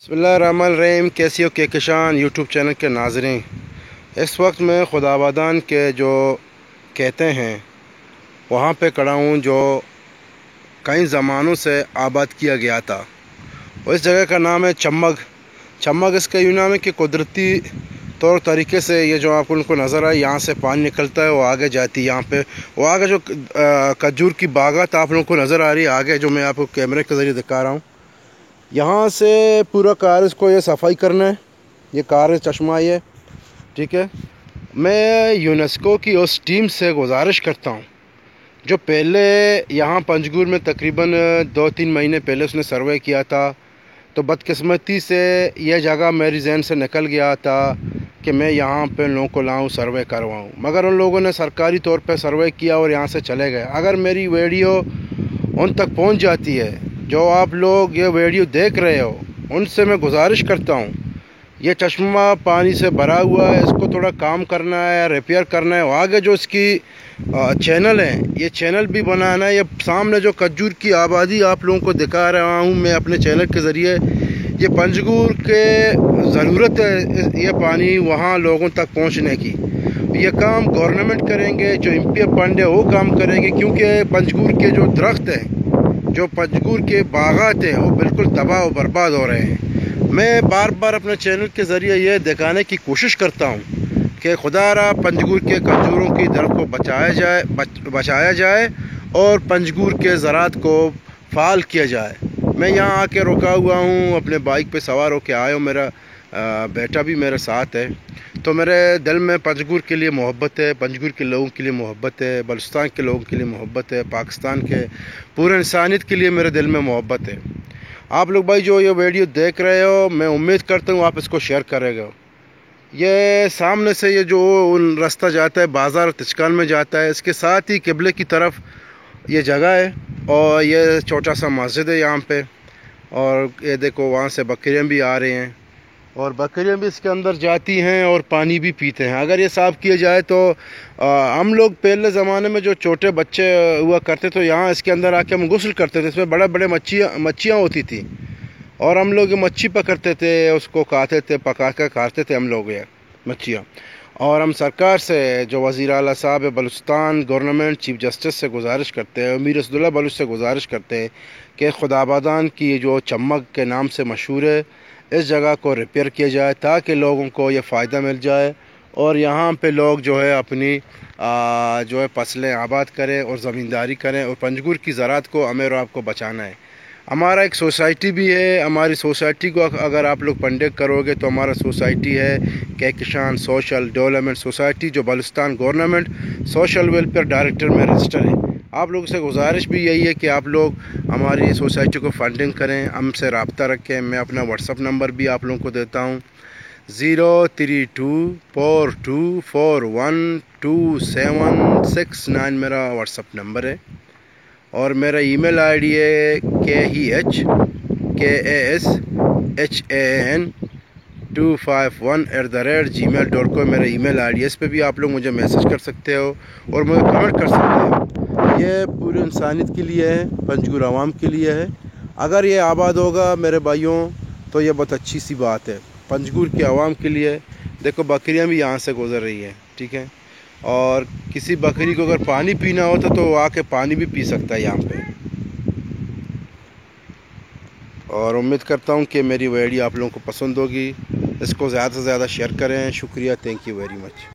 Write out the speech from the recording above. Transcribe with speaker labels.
Speaker 1: बिस्मिल्लाहिर्रहमानिर्रहीम। कैसी हो कहकशान यूट्यूब चैनल के नाज़रीन। इस वक्त मैं खुदाबादान के जो कहते हैं वहाँ पे खड़ा हूँ, जो कई ज़मानों से आबाद किया गया था। और इस जगह का नाम है चम्मग। चम्मग इसका यूँ नाम है कि कुदरती तौर तरीके से ये जो आपको उनको नज़र आए, यहाँ से पानी निकलता है, वो आगे जाती है। यहाँ पे वो आगे जो खजूर की बागात आप लोगों को नज़र आ रही है आगे, जो मैं आपको कैमरे के ज़रिए दिखा रहा हूँ। यहाँ से पूरा कार इसको ये सफाई करना है। ये कार चश्मा ये, ठीक है। मैं यूनेस्को की उस टीम से गुजारिश करता हूँ जो पहले यहाँ पंजगुर में तकरीबन 2-3 महीने पहले उसने सर्वे किया था। तो बदकिस्मती से यह जगह मेरी जहन से निकल गया था कि मैं यहाँ पे लोगों को लाऊं, सर्वे करवाऊँ, मगर उन लोगों ने सरकारी तौर पे सर्वे किया और यहाँ से चले गए। अगर मेरी वीडियो उन तक पहुँच जाती है, जो आप लोग ये वीडियो देख रहे हो, उनसे मैं गुजारिश करता हूँ, ये चश्मा पानी से भरा हुआ है, इसको थोड़ा काम करना है, रिपेयर करना है। आगे जो इसकी चैनल है, ये चैनल भी बनाना है। ये सामने जो खजूर की आबादी आप लोगों को दिखा रहा हूँ मैं अपने चैनल के ज़रिए, ये पंजगुर के ज़रूरत है ये पानी वहाँ लोगों तक पहुँचने की। ये काम गवर्नमेंट करेंगे, जो MP फंड है वो काम करेंगे, क्योंकि पंजगुर के जो दरख्त हैं, जो पंजगुर के बागात हैं, वो बिल्कुल तबाह और बर्बाद हो रहे हैं। मैं बार बार अपने चैनल के ज़रिए ये दिखाने की कोशिश करता हूँ कि खुदारा पंजगुर के खजूरों की दर को बचाया जाए और पंजगुर के ज़रात को फ़ाल किया जाए। मैं यहाँ आके रुका हुआ हूँ, अपने बाइक पे सवार होकर आया हूँ। मेरा बेटा भी मेरे साथ है। तो मेरे दिल में पंजगुर के लिए मोहब्बत है, पंजगुर के लोगों के लिए मोहब्बत है, बलूचिस्तान के लोगों के लिए मोहब्बत है, पाकिस्तान के पूरे इंसानियत के लिए मेरे दिल में मोहब्बत है। आप लोग भाई जो ये वीडियो देख रहे हो, मैं उम्मीद करता हूँ आप इसको शेयर करेगा। ये सामने से ये जो रास्ता जाता है बाज़ार तिचकान में जाता है, इसके साथ ही किबले की तरफ ये जगह है और ये छोटा सा मस्जिद है यहाँ पे। और ये देखो वहाँ से बकरियाँ भी आ रही हैं और बकरियाँ भी इसके अंदर जाती हैं और पानी भी पीते हैं। अगर ये साफ़ किया जाए तो हम लोग पहले ज़माने में जो छोटे बच्चे हुआ करते तो यहाँ इसके अंदर आके हम गुस्ल करते थे। इसमें बड़े बड़े मच्छियाँ होती थी और हम लोग मच्छी पकड़ते थे, उसको खाते थे, पका कर खाते थे हम लोग ये मच्छियाँ। और हम सरकार से, जो वज़ीर आला साहब है बलूचिस्तान गवर्नमेंट, चीफ जस्टिस से गुजारिश करते हैं, मीर असदुल्ला बलूच से गुजारिश करते हैं कि खुदाबादान की जो चम्मग के नाम से मशहूर है, इस जगह को रिपेयर किया जाए ताकि लोगों को ये फ़ायदा मिल जाए और यहाँ पे लोग जो है अपनी जो है फसलें आबाद करें और ज़मींदारी करें और पंजगुर की ज़रात को हमें और आपको बचाना है। हमारा एक सोसाइटी भी है। हमारी सोसाइटी को अगर आप लोग फंडिंग करोगे तो हमारा सोसाइटी है कहकशान सोशल डेवलपमेंट सोसाइटी, जो Balochistan government social welfare director में रजिस्टर है। आप लोगों से गुजारिश भी यही है कि आप लोग हमारी सोसाइटी को फंडिंग करें, हमसे रब्ता रखें। मैं अपना व्हाट्सअप नंबर भी आप लोगों को देता हूँ, 03242412769 मेरा व्हाट्सअप नंबर है। और मेरा ईमेल आईडी है KEHKASHAN251@gmail.com मेरा ईमेल आईडी है। इस पे भी आप लोग मुझे मैसेज कर सकते हो और मुझे कमेंट कर सकते हो। ये पूरी इंसानियत के लिए है, पंजगुर आवाम के लिए है। अगर ये आबाद होगा मेरे भाइयों तो ये बहुत अच्छी सी बात है पंजगुर के आवाम के लिए। देखो बकरियां भी यहाँ से गुजर रही हैं, ठीक है। और किसी बकरी को अगर पानी पीना होता तो वो आके पानी भी पी सकता है यहाँ पे। और उम्मीद करता हूँ कि मेरी वीडियो आप लोगों को पसंद होगी। इसको ज़्यादा से ज़्यादा शेयर करें। शुक्रिया, थैंक यू वेरी मच।